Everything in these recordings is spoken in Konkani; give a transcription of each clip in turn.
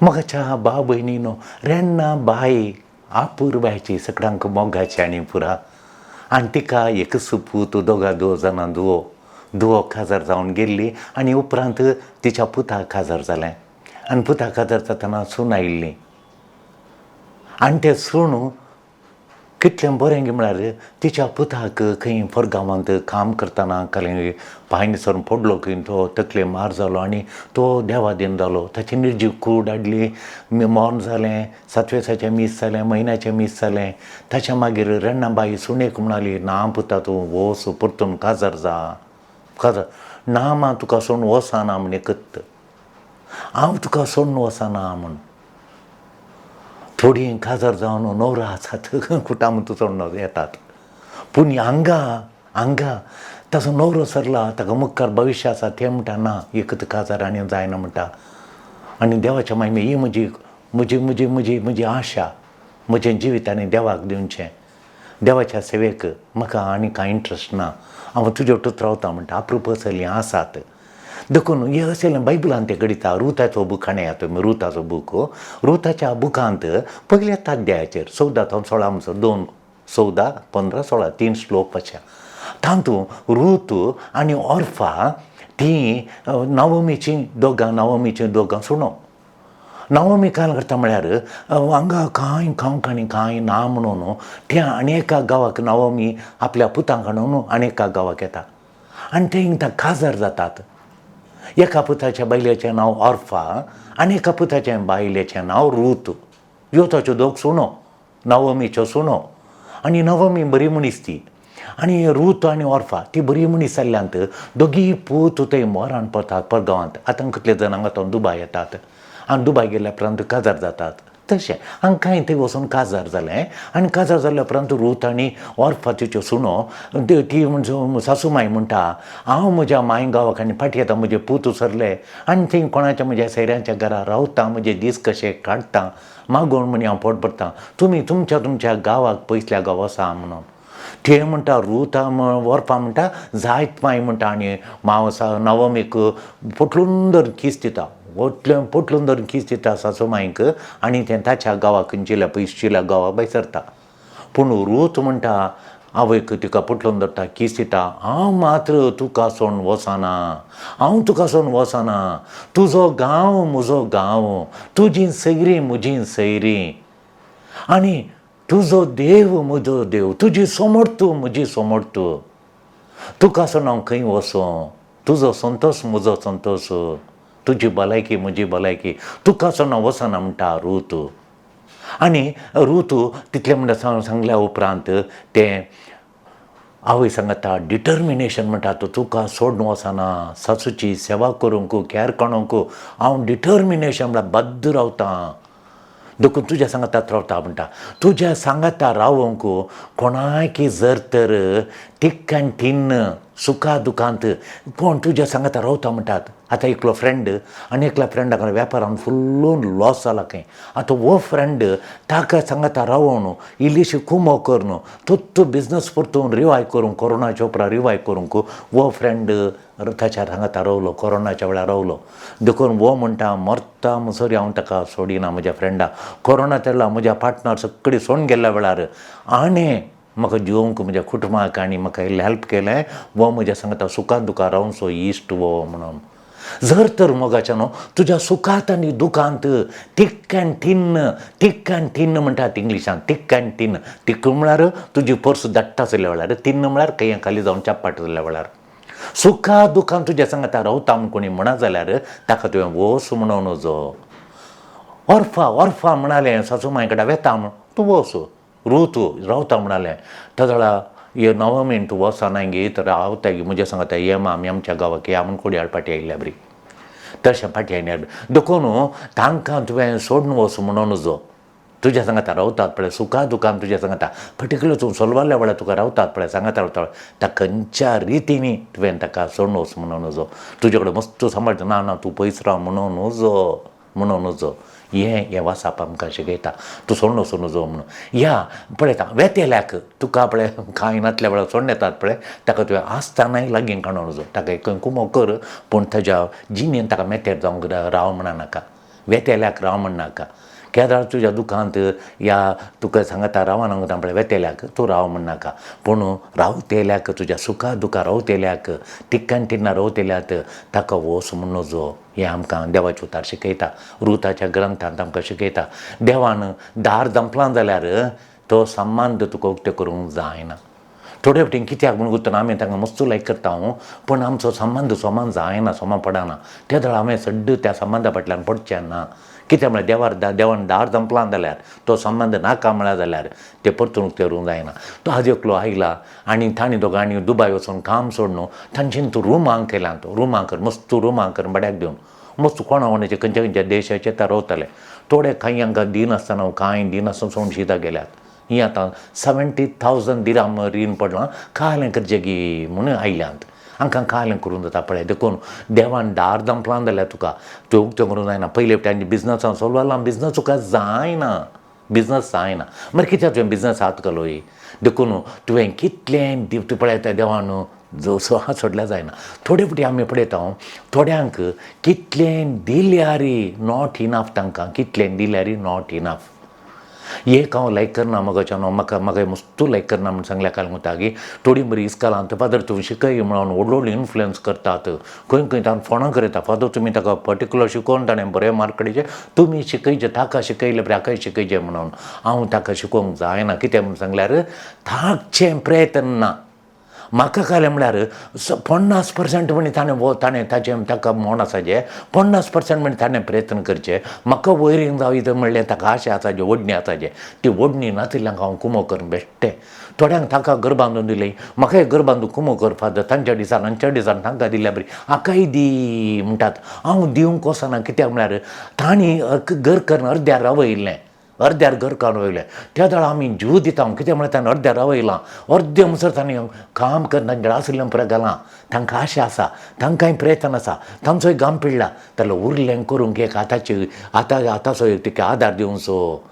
मगाच्या बा भयणीनो रेन्ना बाय आपुरबायची सगळ्यांक मोगाची आनी पुरा आनी तिका एकच पूत दोग जाणां दुवो काजार जावन गेल्ली आनी उपरांत तिच्या पुताक काजार जालें आनी पुताक काजार जातना सून आयिल्ली आनी तें सूण कितलें बरें गे म्हळ्यार तिच्या पुताक खंय परगांवांत काम करतना काले पांयन सरून पडलो खंय तो तकले मार जालो आनी तो देवादीन जालो ताची निर्जीव कूड हाडली मोर्न जालें 7 दिसाचें मीस जालें म्हयन्याचें मीस जालें ताच्या मागीर रेण्णाबाई सुणेक म्हणाली ना पुता तूं वोस परतून काजार जा काजार ना मा तुका सोडून वचना म्हण एकत हांव तुका सोडून वचना म्हण थोडी काजार जावन नवरो आसात कुटामूत सोडून येतात पूण हांगा ताचो नवरो सरला ताका मुखार भविश्य आसा तें म्हणटा ना एकत काजार आनी जायना म्हणटा आनी देवाच्या मागीर ही म्हजी आशा म्हजें जिवीत आनी देवाक दिवचें देवाच्या सेवेक म्हाका आनी कांय इंट्रस्ट ना हांव तुजे वांगडाच रावता म्हणटा अप्रुपसली आसात देखून हे अशें बायबलांत ते घडिता रुताचो बूक हाणें तुमी रुताचो बूक रुताच्या बुकांत पयल्या अध्यायाचेर 14 14 15 16 3 श्लोक अशें तातूंत रूत आनी ऑर्फा ती नवमीचीं दोगां सुणो नवमी काय करता म्हळ्यार हांगा कांय खावंक आनी कांय ना म्हणून त्या आनी एका गांवाक नवमी आपल्या पुतांक हाडून आनी एका गांवाक येता आनी ते हिंगा काजार जातात एका पुताच्या बायलेचें नांव ऑर्फा आनी एका पुताच्या बायलेचें नांव रूत ह्यो ताच्यो दोग सुणो नवमीच्यो सुणो आनी नवमी बरी मनीस ती आनी रूत आनी ऑर्फा ती बरी मनीस जाल्ल्यांत दोगी पूत थंय मोरान पडटात परगांवांत आतां कितले जाण हांगा दुबाय येतात आनी दुबाय गेल्या उपरांत काजार जातात तशें हांगा कांय थंय वचून काजार जालें आनी काजार जाल्या उपरांत रूत आनी ऑर्फा तिच्यो सुणो ती म्हणजे सासूमाय म्हणटा हांव म्हज्या माय गांवाक आनी फाटीं येता म्हजे पूत सरले आनी थंय कोणाच्या म्हज्या सैऱ्यांच्या घरा रावता म्हजे दीस कशे काडटा मागोवन म्हणी हांव पोट भरतां तुमी तुमच्या गांवाक पयसल्या गांव वसा म्हणून ते म्हणटा रूत ऑर्फा म्हणटा जायत माय म्हणटा आनी माव नवमीक पोटलून किस दिता पोटलून धरून किस दिता सासूमायक आनी तें ताच्या गांवाक खंयच्या पयसच्या गांवा भायर सरता पूण रूत म्हणटा आवयक तिका पोटलून धरता किस दिता हांव मात्र तुका सोडून वचना हांव तुका सोडून वचना तुजो गांव म्हजो गांव तुजी सैरी म्हजी सैरी आनी तुजो देव म्हजो देव तुजी समर्थ म्हजी समर्थ तुका सोडून हांव खंय वचूं तुजो संतोश म्हजो संतोश तुजी भलायकी म्हजी भलायकी तुका सोडून हांव वचना म्हणटा रूत आनी रूत तितलें म्हणटा सांगल्या उपरांत तें आवय सांगता डिटर्मिनेशन म्हणटा तुका सोडून वचना सासूची सेवा करूंक कॅर कोणूंक हांव डिटर्मिनेशन म्हणल्यार बद्द रावतां देखून तुज्या सांगाताक रावता म्हणटा तुज्या सांगाता रावूंक कोणायकी जर तर तिक आनी तिन्न सुखा दुखांत कोण तुज्या सांगाता रावता म्हणटात आतां एकलो फ्रेंड आनी एकल्या फ्रेंडाक वेपारान फुल्लून लॉस जाला खंय आतां वो फ्रेंड ताका सांगाता रावून इल्लीशी कुमो करून तो बिजनस परतून रिवाय करूंक कोरोनाच्या उपरांत रिवाय करूंक वो फ्रेंड ताच्या सांगाता रावलो कोरोनाच्या वेळार रावलो देखून वो म्हणटा मरता म्हणसरी हांव ताका सोडिना म्हज्या फ्रेंडाक कोरोना तेला म्हज्या पार्टनर सगळीं सोडून गेल्ल्या वेळार आनी म्हाका जिवंक म्हज्या कुटुंबाक आनी म्हाका इल्लें हेल्प केलें वो म्हज्या सांगता सुखांत दुखां रावूं सो इश्ट वो म्हणून जर तर मोगाच्या न्हू तुज्या सुखांत आनी दुखांत तीक एंड थिन्न म्हणटात इंग्लिशान तीक एंड थिन्न तीक म्हळ्यार तुजी पर्स धाडटा जाल्या वेळार तिन्न म्हळ्यार कय्या खाली जावन चापाट जाल्या वेळार सुखा दुखांत तुज्या सांगता रावता म्हूण कोणी म्हणा जाल्यार ताका तुवें वोस म्हणून नजो ऑर्फा म्हणालें सासूमाय कडेन वेता म्हूण तूं वोस रूत रावता म्हणालें ताच्या वेळार हे नवमीन तूं वचना हिंगे तर रावता म्हज्या सांगता ये आमी आमच्या गांवाक या म्हूण कोडयाळ पाटी आयिल्ल्या बरी तशें पाटी आयल्या देखून तांकां तुवें सोडून वच म्हणून जो तुज्या सांगाता रावतात पळय सुखा दुखान तुज्या सांगाता पर्टिक्युलर तूं सोलवाल्या वेळार तुका रावतात पळय सांगाता रावता त्या खंयच्या रितीनी तुवें ताका सोडून वच म्हणून जो तुजे कडेन मस्त सांबाळटा ना तूं पयस राव म्हणून जो हे वासाप आमकां शिकयता तूं सोडून वचून जो म्हणून या पळयता वेतेल्याक तुका पळय कांय नातल्या वेळार सोडून येतात पळय ताका तुवें आसतानाय लागीं काडून जो ताका एक कुमो कर पूण ताज्या जिणेन ताका मेतेर जावंक राव म्हणा नाका वेतेल्याक राव म्हणनाका. केदार तुज्या दुखांत या तुका सांगता रावाना आपल्या वेतेल्याक तूं राव म्हणनाका. पूण रावतेल्याक तुज्या सुखा दुखा रावतेल्याक तिक्कान तिन्ना रावतेल्यात ताका वोस म्हूण नजो. हें आमकां देवाचे उतार शिकयता, रुताच्या ग्रंथांत आमकां शिकयता. देवान दार दंपलां जाल्यार तो संबंद तुका उक्ते करूंक जायना. थोडे फावटी कित्याक म्हूण उतर आमी तांकां मस्त लायक करता पूण आमचो संबंद सोमान जायना, सोमा पडना. त्या वेळार हांवें सड्ड त्या संबंदा फाटल्यान पडचें ना. कित्याक म्हळ्यार देवान दार दंपलां जाल्यार तो संबंद नाका म्हळ्यार जाल्यार ते परतून उक्ते करूंक जायना. तो हाजो एकलो आयला आनी तांणी दोगांनी दुबाय वचून काम सोडून तांच्यानी तूं रुमांक केलां. तो रुमां कर, मस्त रुमां कर बड्याक दिवन मस्त कोणावण्याचे खंयच्या खंयच्या देशाचे ते रावतले. थोडे कांय हांकां दिनासतना कांय दिनासतना सोडून शिदा गेल्यात. ही आतां 70,000 दिराम रीण पडलां कालें करचें गी म्हणून आयल्यांत. हांकां कालें करूं जाता पळय. देखून देवान दार दंपलां जाल्यार तुका त्यो उक्त्यो करूंक जायना. पयले फावटी बिजनसांत चलवालां बिजनस तुका जायना, बिजनस जायना. मागीर कित्याक तुवें बिजनस हात घालोय. देखून तुवें कितलें दिवता पळय देवान जो हात सोडल्यार जायना. थोडे फावटी आमी पळयता थोड्यांक कितलें दिल्यार नॉट इनफ. तांकां कितलें दिल्यार नॉट इनफ. एक हांव लायक करना मगोच्यान म्हाका मस्तू लायक करना म्हूण सांगल्या काल मुतागी थोडी बरी इस्कालांत फादर तुमी शिकय म्हणून व्हडली इन्फ्लुयन्स करतात. खंय खंय तांकां फोणां करता फादर तुमी ताका पर्टिक्युलर शिकोवन ताणें बरें मार्क काडचे तुमी शिकयचे ताका शिकयले ब्राकाय शिकयचे म्हणून. हांव ताका शिकोवंक जायना. कितें म्हूण सांगल्यार तांचें प्रयत्न ना. म्हाका कालें म्हळ्यार 50% म्हण ताणें ताचें ताका मोड आसाचें 50% म्हण ताणें प्रयत्न करचे. म्हाका वयरीन जावं म्हणलें ताका आशा आसाचें वडणी आसाचें ती वडणी नातिल्ल्यांक हांव कुमो करून बेश्टें. थोड्यांक ताका घर बांदून दिली म्हाकाय घर बांदून कुमो कर फादर तांच्या दिसान आमच्या दिसान तांकां दिल्या बरी आकाय दी म्हणटात. हांव दिवंक वचना. कित्याक म्हळ्यार तांणी घर करून अर्द्यार रावयलें, अर्द्यार घर काडून वयलें. त्या वेळार आमी जीव दिता. कित्याक म्हळ्यार ताणें अर्द्यार रावयलां. अर्दें म्हणसर ताणें काम कर तांचे आसलें पुराय घालां. तांकां आशा आसा, तांकांय प्रयत्न आसा, तांचोय घाम पिळ्ळा. जाल्यार उरलें करूंक एक आतांचो एक तिका आदार दिवचो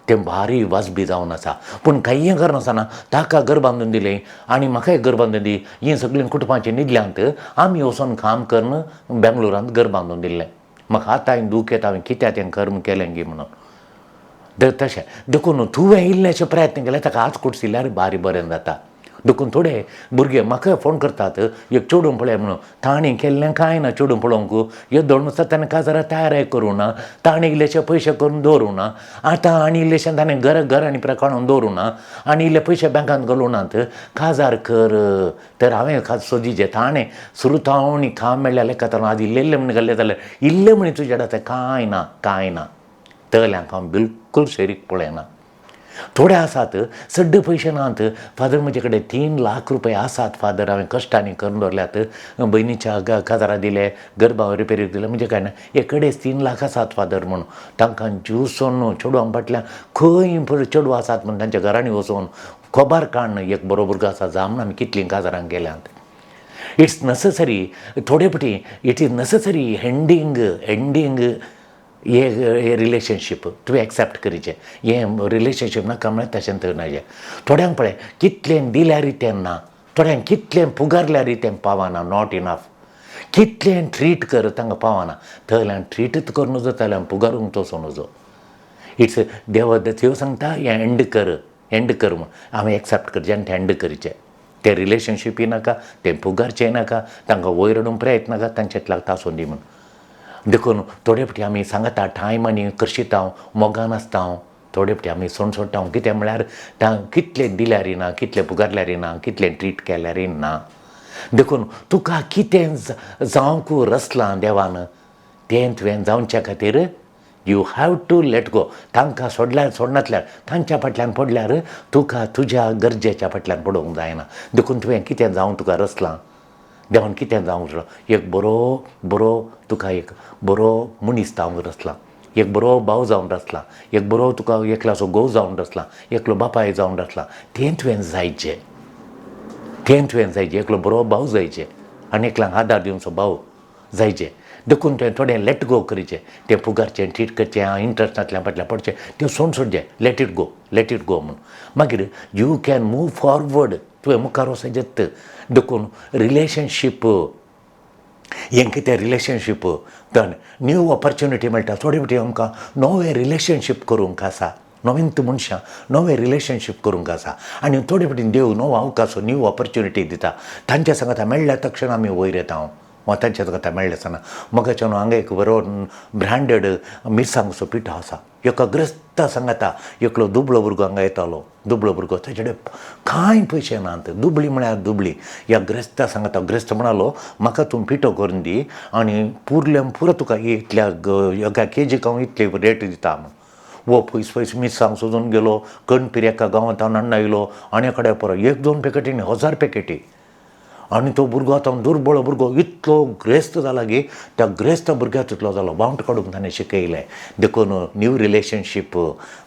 तें भारी वाजबी जावन आसा. पूण कांय करनासतना ताका घर बांदून दिलें आनी म्हाकाय घर बांदून दी. ही सगळीं कुटुंबाची न्हिदल्यांत आमी वचून काम करून बेंगलोरांत घर बांदून दिल्लें. म्हाका आतां दूख येता हांवें कित्याक तें कर्म केलें गी म्हणून. तशें देखून तुवें इल्लेशे प्रयत्न केले ताका आज कुडसिल्यार भारी बरें जाता. देखून थोडे भुरगे म्हाका फोन करतात एक चेडूं पळय म्हणून. ताणें केल्लें कांय ना चेडूं पळोवंक. हे दोन वर्सां ताणें काजारां तयार करूं ना. ताणें इल्लेशे पयशे करून दवरूं ना. आतां आनी इल्लेशें ताणें घरांनी काडून दवरूं ना आनी इल्ले पयशे बँकांत घालूनात. काजार कर तर हांवें सोदीचें ताणें सुरतावणी काम मेळ्ळ्या लेखात आज इल्ले म्हण घाल्ले जाल्यार इल्ले म्हण तुजे कडेन कांय ना, कांय ना. तळ्यांक हांव बिलकूल शेरीक पळयना. थोडे आसात सड्ड पयशे नात. फादर म्हजे कडेन 3 लाख रुपया आसात फादर हांवें कश्टांनी करून दवरल्यात. भयणीच्या काजारां दिले, गरबा रिपेरीक दिले म्हणजे काय ना. एकडेच 3 लाख आसात फादर म्हणून. तांकां ज्यूसन चेडवां फाटल्यान खंय चेडवां आसात म्हणून तांच्या घरांनी वचून खबर काडन एक बरो भुरगो आसा जावन आमी कितलीं काजारां गेल्यांत. It's necessary. थोडे फावटी इट इज नेसेसरी एंडींग हे रिलेशनशीप तुवें एक्सेप्ट करीचें. हें रिलेशनशीप नाका म्हळ्यार तशें तरणाचें. थोड्यांक पळय कितलें दिल्यार तें ना. थोड्यांक कितलें पुगारल्यार तें पावना, नॉट इनफ. कितलें ट्रीट कर तांकां पावना. थंयल्यान ट्रीटच कर नजो जाल्यार पुगारूंक तसो नजो. इट्स देव सांगता हें एंड कर म्हूण. हांवें एक्सेप्ट करचें आनी तें एंड करचें. तें रिलेशनशीपय नाका, तें पुगारचेंय नाका, तांकां वयर हाडूंक प्रयत्न नाका, तांचेतल्याक तांसून दी म्हूण. देखून थोडे फावटी आमी सांगता टायम आनी करशीत हांव मोगान आसता हांव. थोडे फावटी आमी सोड सोडटा हांव. कितें म्हळ्यार कितलें दिल्यार ना, कितलें पुगारल्यार ना, कितलें ट्रीट केल्यार ना. देखून तुका कितें जावंक रचलां देवान तें तुवें जावच्या खातीर you have to let go. तांकां सोडनातल्यार तांच्या फाटल्यान पडल्यार तुका तुज्या गरजेच्या फाटल्यान पडोवंक जायना. देखून तुवें कितें जावंक तुका रचलां देवान कितें जावंक एक बरो तुका एक बरो मनीस जावंक रचला. एक बरो भाव जावन रचला. एक बरो तुका एकल्याचो घोव जावन रचला. एकलो बापाय जावन रचला. तें तुवें जायचें. एकलो बरो भाव जायचें आनी एकल्यांक आदार दिवचो भाव जायचें. देखून तुवें थोडें लेट गो करचें. तें पुगारचें ट्रीट करचें इंट्रस्टांतल्यान फाटल्यान पडचें तें सोडचें. लेट इट गो म्हूण. मागीर यू कॅन मूव फॉरवर्ड. तुवें मुखार वचत. देखून रिलेशनशीप हेंका तें रिलेशनशीप तर न्यू ऑपॉर्च्युनिटी मेळटा थोडे फावटी आमकां नवें रिलेशनशीप करूंक आसा नवीन मनशां नवें रिलेशनशीप करूंक आसा आनी थोडे फावटी देव नवो अवकाश न्यू ऑपॉर्च्युनिटी दिता तांच्या सांगाता मेळ्ळ्या तक्षण आमी वयर येता हांव तांच्या सांगाता मेळ्ळें आसतना मोगाच्या न्हू हांगा एक बरो ब्रँडेड मिरसांगोचो पिठो आसा एका ग्रस्ता सांगाता एकलो दुबळो भुरगो हांगा येतालो दुबळो भुरगो ताचे कडेन कांय पयशे नात दुबळी म्हळ्यार दुबळी ह्या ग्रस्ता सांगाता ग्रस्त म्हणालो म्हाका तूं पिठो करून दी आनी पुरल्यान पुरो तुका इतल्या एका केजीक हांव इतली रेट दिता म्हूण वो पयस मिरसांग सोदून गेलो कणपिरी एका गांवांत हाडून आयलो आनी कडेन परत 1-2 पॅकेटी 1000 पॅकेटी आनी तो भुरगो आतां दुर्बळ भुरगो इतलो ग्रेस्त जाला की त्या ग्रेस्त भुरग्याक तितलो जालो बावंट काडूंक ताणें शिकयलें देखून न्यू रिलेशनशीप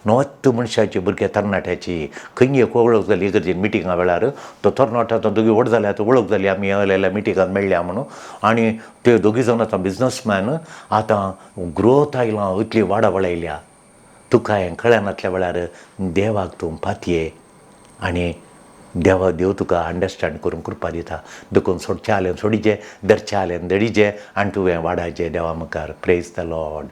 नवत्त मनशाची भुरग्या तरणाट्याची खंय एक वळख जाली इगर्जेन मिटिंगा वेळार तो तरणाटो दोगी व्हड जाले आतां वळख जाली आमी येयल्या मिटिंगांत मेळ्ळ्या म्हणून आनी ते दोगी जावन आतां बिजनसमॅन आतां ग्रोथ आयलां इतली वाडा वळयल्या तुका हें कळनातल्या वेळार देवाक तूं पातये आनी देव तुका अंडरस्टँड करून कृपा दिता देखून सोडचे जाल्यार सोडीचे धरचे जाल्यार धडीचे आनी तुवें वाडायचें देवा मुखार प्रेज द लॉर्ड.